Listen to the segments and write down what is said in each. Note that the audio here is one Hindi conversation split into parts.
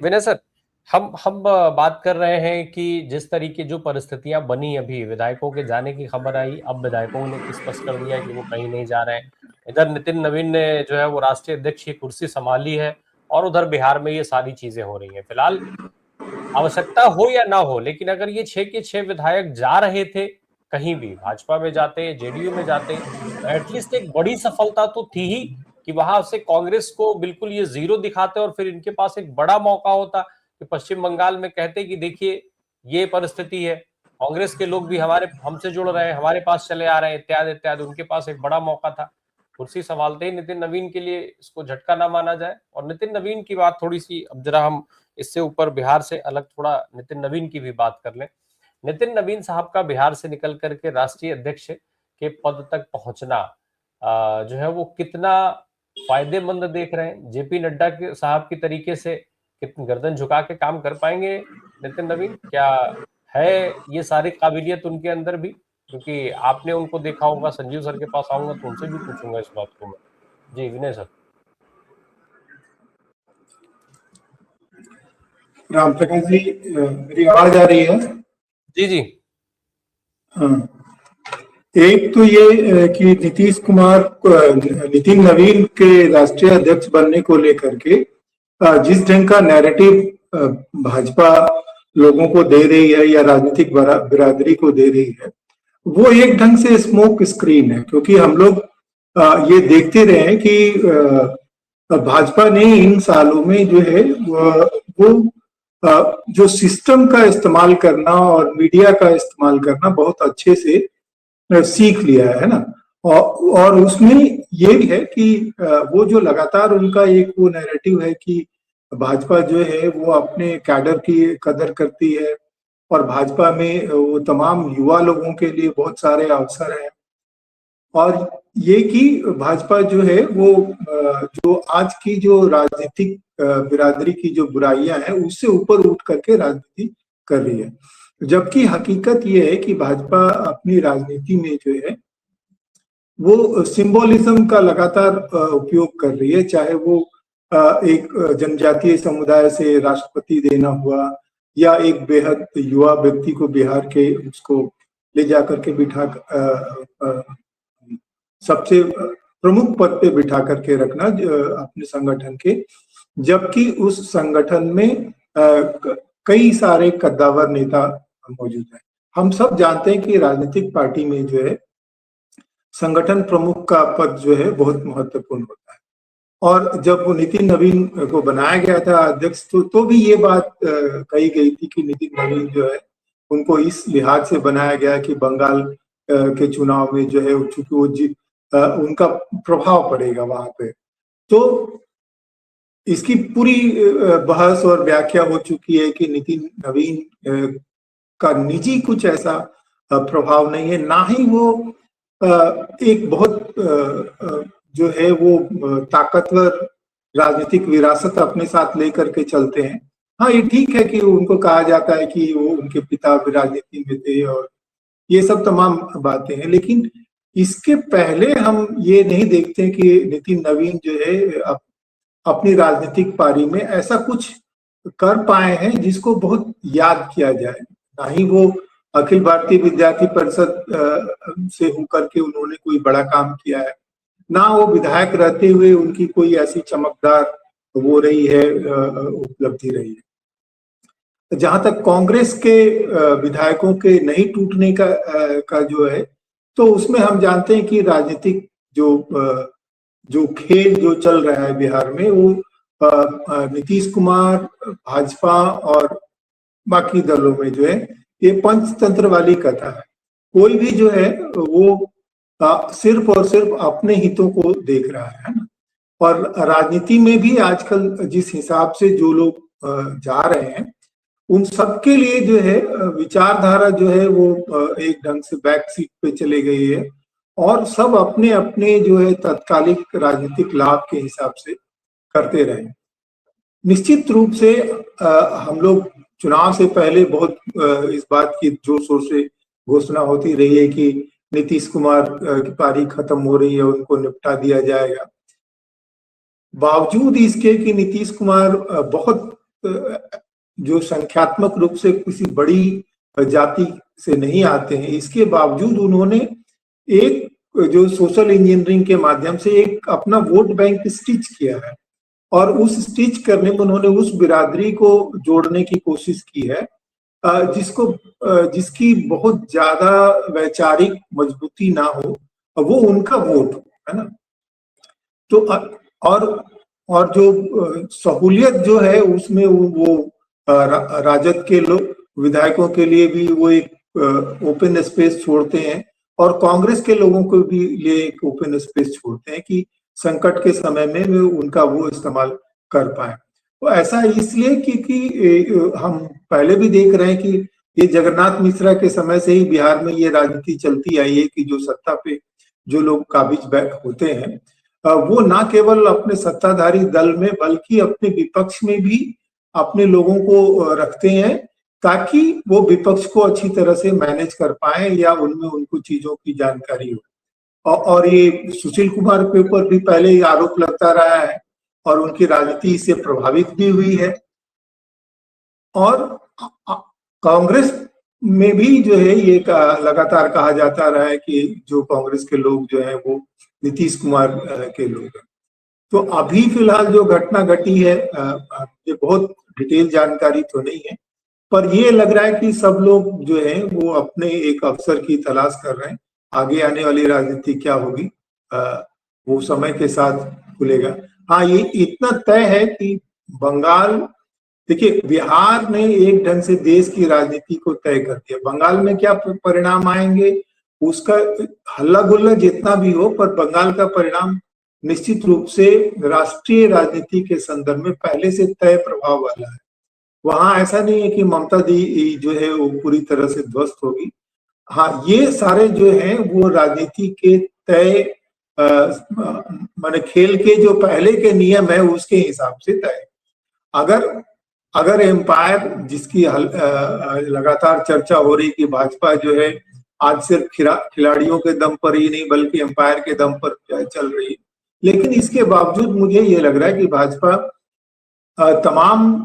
विनय सर, हम बात कर रहे हैं कि जिस तरीके जो परिस्थितियां बनी, अभी विधायकों के जाने की खबर आई, अब विधायकों ने स्पष्ट कर दिया कि वो कहीं नहीं जा रहे हैं। इधर नितिन नवीन ने जो है वो राष्ट्रीय अध्यक्ष की कुर्सी संभाली है, और उधर बिहार में ये सारी चीजें हो रही हैं। फिलहाल आवश्यकता हो या ना हो, लेकिन अगर ये 6 के 6 विधायक जा रहे थे, कहीं भी भाजपा में जाते, जेडीयू में जाते, तो एटलीस्ट एक बड़ी सफलता तो थी ही कि वहां से कांग्रेस को बिल्कुल ये जीरो दिखाते, और फिर इनके पास एक बड़ा मौका होता कि पश्चिम बंगाल में कहते कि देखिए ये परिस्थिति है, कांग्रेस के लोग भी हमारे हमसे जुड़ रहे हैं, हमारे पास चले आ रहे हैं, इत्यादि इत्यादि। उनके पास एक बड़ा मौका था। कुर्सी संभालते ही नितिन नवीन के लिए इसको झटका ना माना जाए। और नितिन नवीन की बात थोड़ी सी, अब जरा हम इससे ऊपर बिहार से अलग थोड़ा नितिन नवीन की भी बात कर लें। नितिन नवीन साहब का बिहार से निकल करके राष्ट्रीय अध्यक्ष के पद तक पहुंचना जो है वो कितना फायदेमंद देख रहे हैं? जेपी नड्डा के साहब की तरीके से कितनी गर्दन झुका के काम कर पाएंगे नितिन नवीन? क्या है ये सारी काबिलियत उनके अंदर भी? क्योंकि आपने उनको देखा होगा, संजीव सर के पास आऊंगा तो उनसे भी पूछूंगा इस बात को मैं। जी विनय सर। राम प्रकाश जी, मेरी आवाज आ रही है? जी जी। हाँ, एक तो ये कि नीतीश कुमार नितिन नवीन के राष्ट्रीय अध्यक्ष बनने को लेकर के जिस ढंग का नैरेटिव भाजपा लोगों को दे रही है या राजनीतिक बिरादरी को दे रही है, वो एक ढंग से स्मोक स्क्रीन है। क्योंकि हम लोग ये देखते रहे हैं कि भाजपा ने इन सालों में जो है वो जो सिस्टम का इस्तेमाल करना और मीडिया का इस्तेमाल करना बहुत अच्छे से सीख लिया है ना। और उसमें ये भी है कि वो जो लगातार उनका एक वो नैरेटिव है कि भाजपा जो है वो अपने कैडर की कदर करती है, और भाजपा में वो तमाम युवा लोगों के लिए बहुत सारे अवसर हैं। और ये कि भाजपा जो है वो जो आज की जो राजनीतिक बिरादरी की जो बुराइयां हैं उससे ऊपर उठ करके राजनीति कर रही है। जबकि हकीकत ये है कि भाजपा अपनी राजनीति में जो है वो सिंबोलिज्म का लगातार उपयोग कर रही है। चाहे वो एक जनजातीय समुदाय से राष्ट्रपति देना हुआ, या एक बेहद युवा व्यक्ति को बिहार के उसको ले जाकर के बिठा सबसे प्रमुख पद पे बिठा करके रखना अपने संगठन के, जबकि उस संगठन में कई सारे कद्दावर नेता मौजूद हैं। हम सब जानते हैं कि राजनीतिक पार्टी में जो है संगठन प्रमुख का पद जो है बहुत महत्वपूर्ण होता है। और जब वो नितिन नवीन को बनाया गया था अध्यक्ष, तो भी ये बात कही गई थी कि नितिन नवीन जो है उनको इस लिहाज से बनाया गया कि बंगाल के चुनाव में जो है चूंकि वो उनका प्रभाव पड़ेगा वहां पे। तो इसकी पूरी बहस और व्याख्या हो चुकी है कि नितिन नवीन का निजी कुछ ऐसा प्रभाव नहीं है, ना ही वो एक बहुत जो है वो ताकतवर राजनीतिक विरासत अपने साथ लेकर के चलते हैं। हाँ, ये ठीक है कि उनको कहा जाता है कि वो उनके पिता भी राजनीति में थे और ये सब तमाम बातें हैं, लेकिन इसके पहले हम ये नहीं देखते कि नितिन नवीन जो है अपनी राजनीतिक पारी में ऐसा कुछ कर पाए हैं जिसको बहुत याद किया जाए। ना ही वो अखिल भारतीय विद्यार्थी परिषद से होकर के उन्होंने कोई बड़ा काम किया है, ना वो विधायक रहते हुए उनकी कोई ऐसी चमकदार वो रही है उपलब्धि रही है। जहां तक कांग्रेस के विधायकों के नहीं टूटने का जो है, तो उसमें हम जानते हैं कि राजनीतिक जो खेल जो चल रहा है बिहार में, वो नीतीश कुमार, भाजपा और बाकी दलों में जो है ये पंचतंत्र वाली कथा है। कोई भी जो है वो सिर्फ और सिर्फ अपने हितों को देख रहा है ना। और राजनीति में भी आजकल जिस हिसाब से जो लोग जा रहे हैं, उन सबके लिए जो है विचारधारा जो है वो एक ढंग से बैक सीट पे चले गई है, और सब अपने अपने जो है तत्कालिक राजनीतिक लाभ के हिसाब से करते रहे। निश्चित रूप से हम लोग चुनाव से पहले बहुत इस बात की जोर शोर से घोषणा होती रही है कि नीतीश कुमार की पारी खत्म हो रही है, उनको निपटा दिया जाएगा। बावजूद इसके कि नीतीश कुमार बहुत जो संख्यात्मक रूप से किसी बड़ी जाति से नहीं आते हैं, इसके बावजूद उन्होंने एक जो सोशल इंजीनियरिंग के माध्यम से एक अपना वोट बैंक स्टिच किया है, और उस स्टिच करने में उन्होंने उस बिरादरी को जोड़ने की कोशिश की है जिसकी बहुत ज्यादा वैचारिक मजबूती ना हो, वो उनका वोट है ना। तो और जो सहूलियत जो है उसमें वो राजद के लोग विधायकों के लिए भी वो एक ओपन स्पेस छोड़ते हैं, और कांग्रेस के लोगों को भी लिए एक ओपन स्पेस छोड़ते हैं कि संकट के समय में वे उनका वो इस्तेमाल कर पाए। तो ऐसा इसलिए क्योंकि हम पहले भी देख रहे हैं कि ये जगन्नाथ मिश्रा के समय से ही बिहार में ये राजनीति चलती आई है कि जो सत्ता पे जो लोग काबिज होते हैं वो ना केवल अपने सत्ताधारी दल में बल्कि अपने विपक्ष में भी अपने लोगों को रखते हैं ताकि वो विपक्ष को अच्छी तरह से मैनेज कर पाए या उनमें उनको चीजों की जानकारी हो। और ये सुशील कुमार के ऊपर भी पहले ही आरोप लगता रहा है और उनकी राजनीति इससे प्रभावित भी हुई है। और कांग्रेस में भी जो है ये लगातार कहा जाता रहा है कि जो कांग्रेस के लोग जो है वो नीतीश कुमार के लोग हैं। तो अभी फिलहाल जो घटना घटी है ये बहुत डिटेल जानकारी तो नहीं है, पर ये लग रहा है कि सब लोग जो है वो अपने एक अवसर की तलाश कर रहे हैं। आगे आने वाली राजनीति क्या होगी वो समय के साथ खुलेगा। हाँ, ये इतना तय है कि बंगाल, देखिए बिहार ने एक ढंग से देश की राजनीति को तय कर दिया। बंगाल में क्या परिणाम आएंगे उसका हल्ला गुल्ला जितना भी हो, पर बंगाल का परिणाम निश्चित रूप से राष्ट्रीय राजनीति के संदर्भ में पहले से तय प्रभाव वाला है। वहां ऐसा नहीं है कि ममता दी जो है वो पूरी तरह से ध्वस्त होगी। हाँ, ये सारे जो हैं वो राजनीति के तय माने खेल के जो पहले के नियम है उसके हिसाब से तय। अगर एम्पायर जिसकी लगातार चर्चा हो रही कि भाजपा जो है आज सिर्फ खिलाड़ियों के दम पर ही नहीं बल्कि एम्पायर के दम पर चल रही है, लेकिन इसके बावजूद मुझे ये लग रहा है कि भाजपा तमाम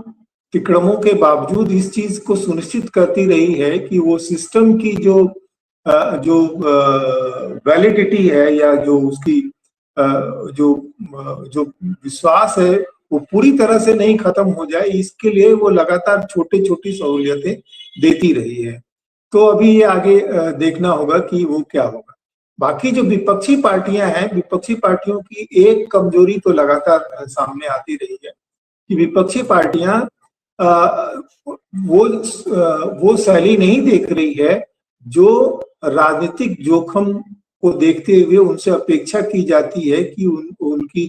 तिकड़मों के बावजूद इस चीज को सुनिश्चित करती रही है कि वो सिस्टम की जो वैलिडिटी है या जो उसकी जो विश्वास है वो पूरी तरह से नहीं खत्म हो जाए, इसके लिए वो लगातार छोटी छोटी सहूलियतें देती रही है। तो अभी ये आगे देखना होगा कि वो क्या होगा। बाकी जो विपक्षी पार्टियां हैं, विपक्षी पार्टियों की एक कमजोरी तो लगातार सामने आती रही है कि विपक्षी पार्टियां वो शैली नहीं देख रही है जो राजनीतिक जोखिम को देखते हुए उनसे अपेक्षा की जाती है कि उनकी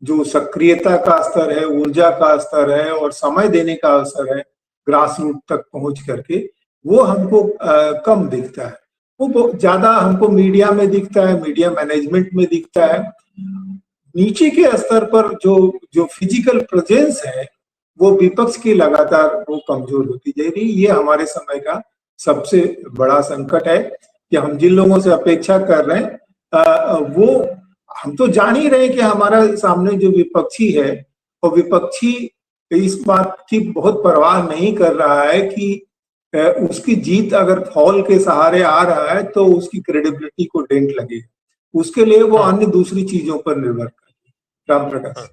जो सक्रियता का स्तर है, ऊर्जा का स्तर है और समय देने का अवसर है ग्रास रूट तक पहुंच करके, वो हमको कम दिखता है। वो ज्यादा हमको मीडिया में दिखता है, मीडिया मैनेजमेंट में दिखता है। नीचे के स्तर पर जो फिजिकल प्रेजेंस है वो विपक्ष की लगातार वो कमजोर होती जा रही। ये हमारे समय का सबसे बड़ा संकट है कि हम जिन लोगों से अपेक्षा कर रहे हैं वो हम तो जान ही रहे हैं कि हमारा सामने जो विपक्षी है और विपक्षी इस बात की बहुत परवाह नहीं कर रहा है कि उसकी जीत अगर फॉल के सहारे आ रहा है तो उसकी क्रेडिबिलिटी को डेंट लगे, उसके लिए वो अन्य दूसरी चीजों पर निर्भर करती है। राम प्रकाश।